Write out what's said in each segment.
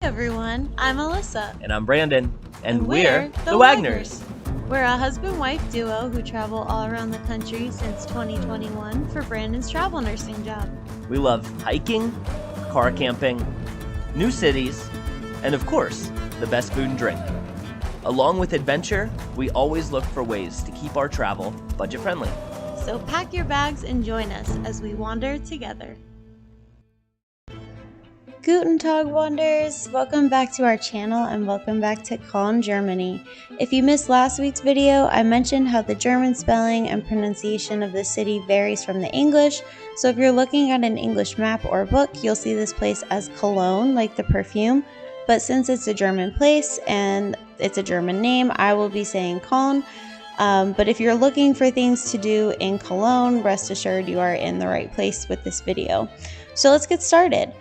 everyone, I'm Alyssa. And I'm Brandon. And we're the Wagners. We're a husband-wife duo who travel all around the country since 2021 for Brandon's travel nursing job. We love hiking, car camping, new cities, and of course, the best food and drink. Along with adventure, we always look for ways to keep our travel budget-friendly. So pack your bags and join us as we wander together. Guten Tag Wanderers! Welcome back to our channel and welcome back to Cologne, Germany. If you missed last week's video, I mentioned how the German spelling and pronunciation of the city varies from the English, so if you're looking at an English map or book, you'll see this place as Cologne, like the perfume, but since it's a German place and it's a German name, I will be saying Köln. But if you're looking for things to do in Cologne, rest assured you are in the right place with this video. So let's get started.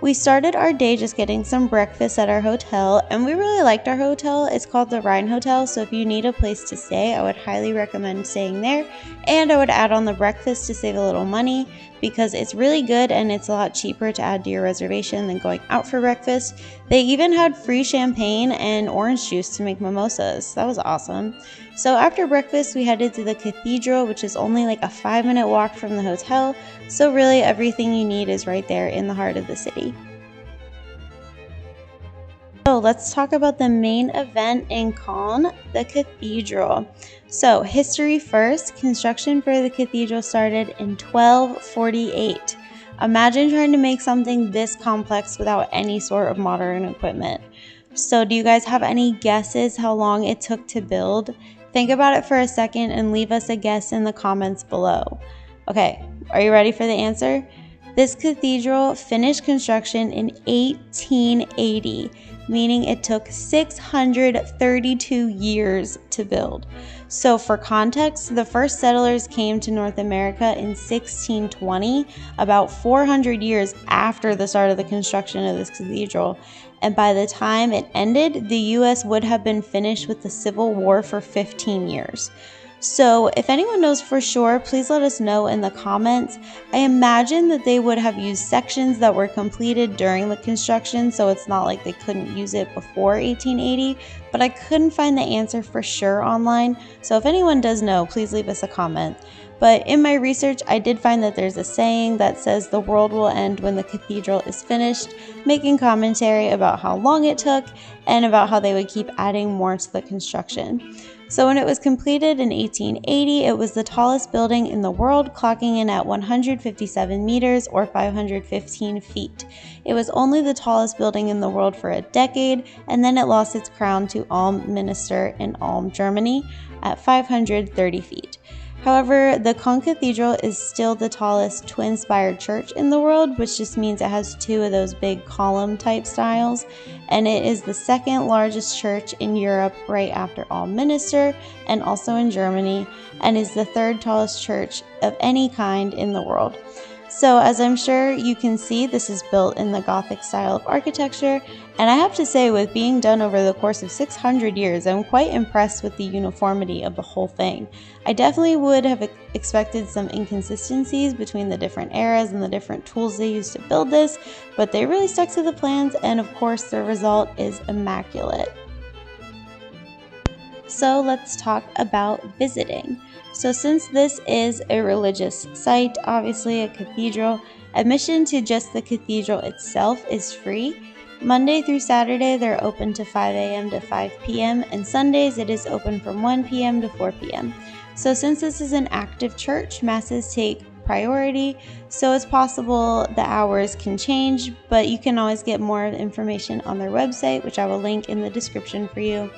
We started our day just getting some breakfast at our hotel, and we really liked our hotel. It's called the Rhine Hotel, so if you need a place to stay, I would highly recommend staying there. And I would add on the breakfast to save a little money because it's really good and it's a lot cheaper to add to your reservation than going out for breakfast. They even had free champagne and orange juice to make mimosas. That was awesome. So after breakfast, we headed to the cathedral, which is only like a 5-minute walk from the hotel. So really everything you need is right there in the heart of the city. So let's talk about the main event in Köln, the cathedral. So history first, construction for the cathedral started in 1248. Imagine trying to make something this complex without any sort of modern equipment. So do you guys have any guesses how long it took to build? Think about it for a second and leave us a guess in the comments below. Okay, are you ready for the answer? This cathedral finished construction in 1880, meaning it took 632 years to build. So for context, the first settlers came to North America in 1620, about 400 years after the start of the construction of this cathedral. And by the time it ended, the US would have been finished with the Civil War for 15 years. So if anyone knows for sure, please let us know in the comments. I imagine that they would have used sections that were completed during the construction, so it's not like they couldn't use it before 1880, but I couldn't find the answer for sure online. So if anyone does know, please leave us a comment. But in my research, I did find that there's a saying that says the world will end when the cathedral is finished, making commentary about how long it took and about how they would keep adding more to the construction. So when it was completed in 1880, it was the tallest building in the world, clocking in at 157 meters or 515 feet. It was only the tallest building in the world for a decade, and then it lost its crown to Ulm Minster in Ulm, Germany at 530 feet. However, the Cologne Cathedral is still the tallest twin-spired church in the world, which just means it has two of those big column-type styles, and it is the second largest church in Europe right after Ulm Minster and also in Germany, and is the third tallest church of any kind in the world. So as I'm sure you can see, this is built in the Gothic style of architecture, and I have to say, with being done over the course of 600 years, I'm quite impressed with the uniformity of the whole thing. I definitely would have expected some inconsistencies between the different eras and the different tools they used to build this, but they really stuck to the plans, and of course the result is immaculate. So let's talk about visiting. So since this is a religious site, obviously a cathedral, admission to just the cathedral itself is free. Monday through Saturday, they're open to 5 a.m. to 5 p.m. and Sundays it is open from 1 p.m. to 4 p.m. So since this is an active church, masses take priority, so it's possible the hours can change, but you can always get more information on their website, which I will link in the description for you.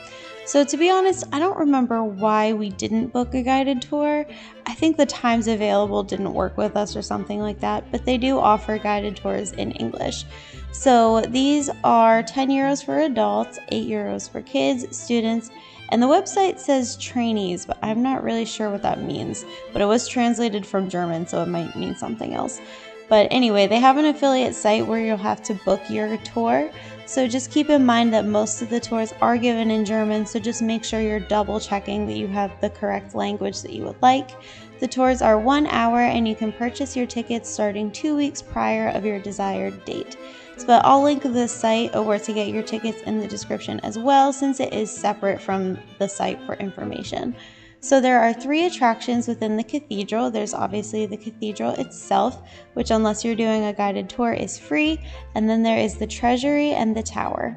So to be honest, I don't remember why we didn't book a guided tour. I think the times available didn't work with us or something like that, but they do offer guided tours in English. So these are 10 euros for adults, 8 euros for kids, students, and the website says trainees, but I'm not really sure what that means. But it was translated from German, so it might mean something else. But anyway, they have an affiliate site where you'll have to book your tour. So just keep in mind that most of the tours are given in German, so just make sure you're double checking that you have the correct language that you would like. The tours are 1 hour and you can purchase your tickets starting 2 weeks prior of your desired date. But I'll link the site or where to get your tickets in the description as well, since it is separate from the site for information. So there are 3 attractions within the cathedral. There's obviously the cathedral itself, which unless you're doing a guided tour is free, and then there is the Treasury and the Tower.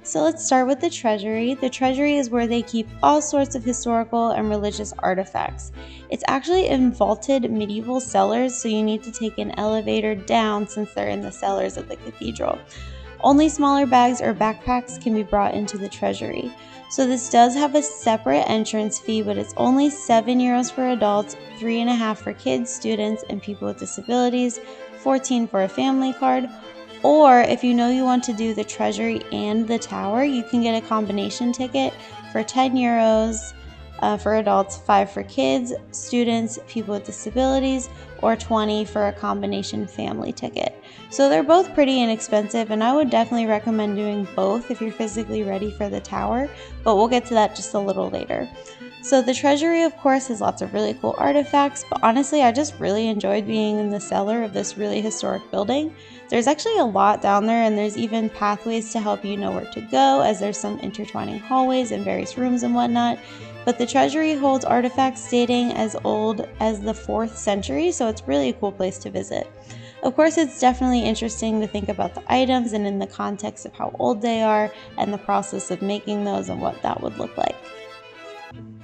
So let's start with the Treasury. The Treasury is where they keep all sorts of historical and religious artifacts. It's actually in vaulted medieval cellars, so you need to take an elevator down since they're in the cellars of the cathedral. Only smaller bags or backpacks can be brought into the Treasury. So this does have a separate entrance fee, but it's only €7 for adults, $3.50 for kids, students, and people with disabilities, $14 for a family card. Or if you know you want to do the Treasury and the Tower, you can get a combination ticket for €10 for adults, $5 for kids, students, people with disabilities, or $20 for a combination family ticket. So they're both pretty inexpensive, and I would definitely recommend doing both if you're physically ready for the Tower, but we'll get to that just a little later. So the Treasury, of course, has lots of really cool artifacts, but honestly, I just really enjoyed being in the cellar of this really historic building. There's actually a lot down there, and there's even pathways to help you know where to go, as there's some intertwining hallways and various rooms and whatnot. But the Treasury holds artifacts dating as old as the 4th century, so it's really a cool place to visit. Of course, it's definitely interesting to think about the items and in the context of how old they are and the process of making those and what that would look like.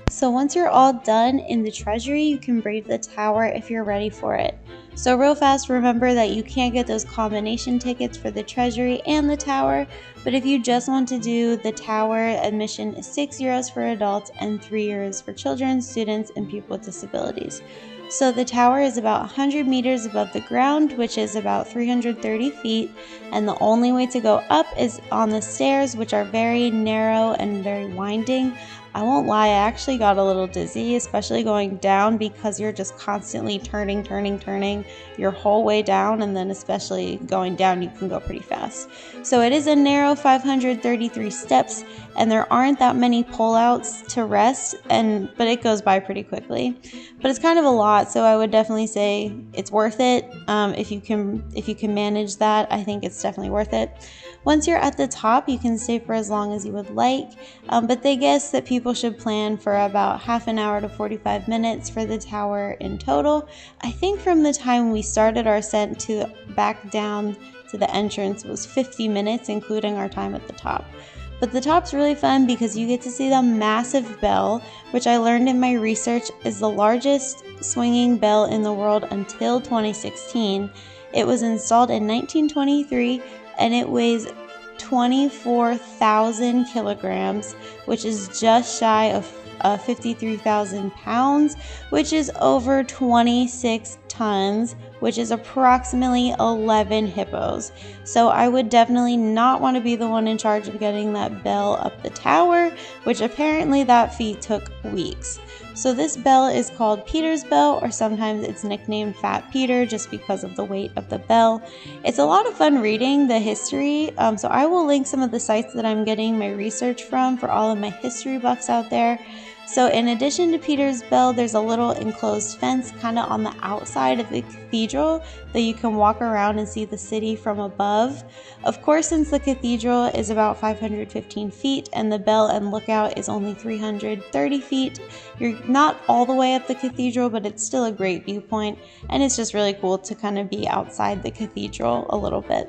So once you're all done in the Treasury, you can brave the Tower if you're ready for it. So real fast, remember that you can't get those combination tickets for the Treasury and the Tower, but if you just want to do the Tower, admission is €6 for adults and €3 for children, students, and people with disabilities. So the tower is about 100 meters above the ground, which is about 330 feet, and the only way to go up is on the stairs, which are very narrow and very winding. I won't lie, I actually got a little dizzy, especially going down, because you're just constantly turning your whole way down, and then especially going down, you can go pretty fast. So it is a narrow 533 steps, and there aren't that many pullouts to rest, but it goes by pretty quickly. But it's kind of a lot, so I would definitely say it's worth it. If you can manage that, I think it's definitely worth it. Once you're at the top, you can stay for as long as you would like, but they guess that people should plan for about half an hour to 45 minutes for the tower in total. I think from the time we started our ascent to back down to the entrance was 50 minutes, including our time at the top. But the top's really fun because you get to see the massive bell, which I learned in my research is the largest swinging bell in the world until 2016. It was installed in 1923, and it weighs 24,000 kilograms, which is just shy of 53,000 pounds, which is over 26 tons, which is approximately 11 hippos. So I would definitely not want to be the one in charge of getting that bell up the tower, which apparently that feat took weeks. So this bell is called Peter's Bell, or sometimes it's nicknamed Fat Peter just because of the weight of the bell. It's a lot of fun reading the history, so I will link some of the sites that I'm getting my research from for all of my history buffs out there. So in addition to Peter's Bell, there's a little enclosed fence kind of on the outside of the cathedral that you can walk around and see the city from above. Of course, since the cathedral is about 515 feet and the bell and lookout is only 330 feet, you're not all the way up the cathedral, but it's still a great viewpoint, and it's just really cool to kind of be outside the cathedral a little bit.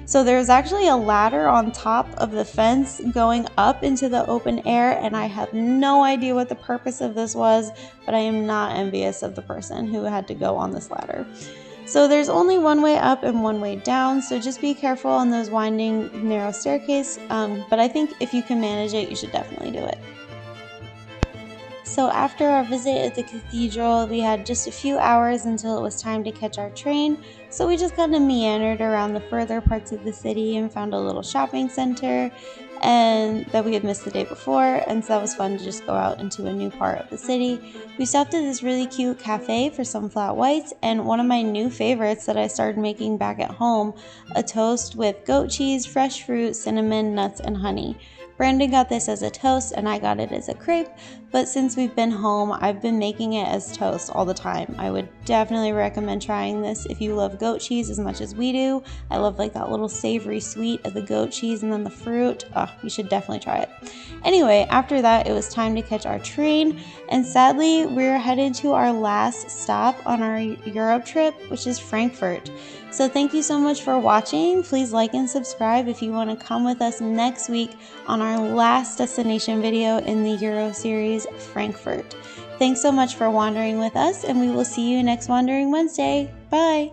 So there's actually a ladder on top of the fence going up into the open air, and I have no idea what the purpose of this was, but I am not envious of the person who had to go on this ladder. So there's only one way up and one way down, so just be careful on those winding, narrow staircase, but I think if you can manage it, you should definitely do it. So after our visit at the cathedral, we had just a few hours until it was time to catch our train, so we just kind of meandered around the further parts of the city and found a little shopping center and that we had missed the day before, and so that was fun to just go out into a new part of the city. We stopped at this really cute cafe for some flat whites, and one of my new favorites that I started making back at home, a toast with goat cheese, fresh fruit, cinnamon, nuts, and honey. Brandon got this as a toast and I got it as a crepe, but since we've been home, I've been making it as toast all the time. I would definitely recommend trying this if you love goat cheese as much as we do. I love like that little savory sweet of the goat cheese and then the fruit. Oh, you should definitely try it. Anyway, after that, it was time to catch our train, and sadly, we're headed to our last stop on our Europe trip, which is Frankfurt. So thank you so much for watching. Please like and subscribe if you want to come with us next week on our last destination video in the Euro series, Frankfurt. Thanks so much for wandering with us, and we will see you next Wandering Wednesday. Bye!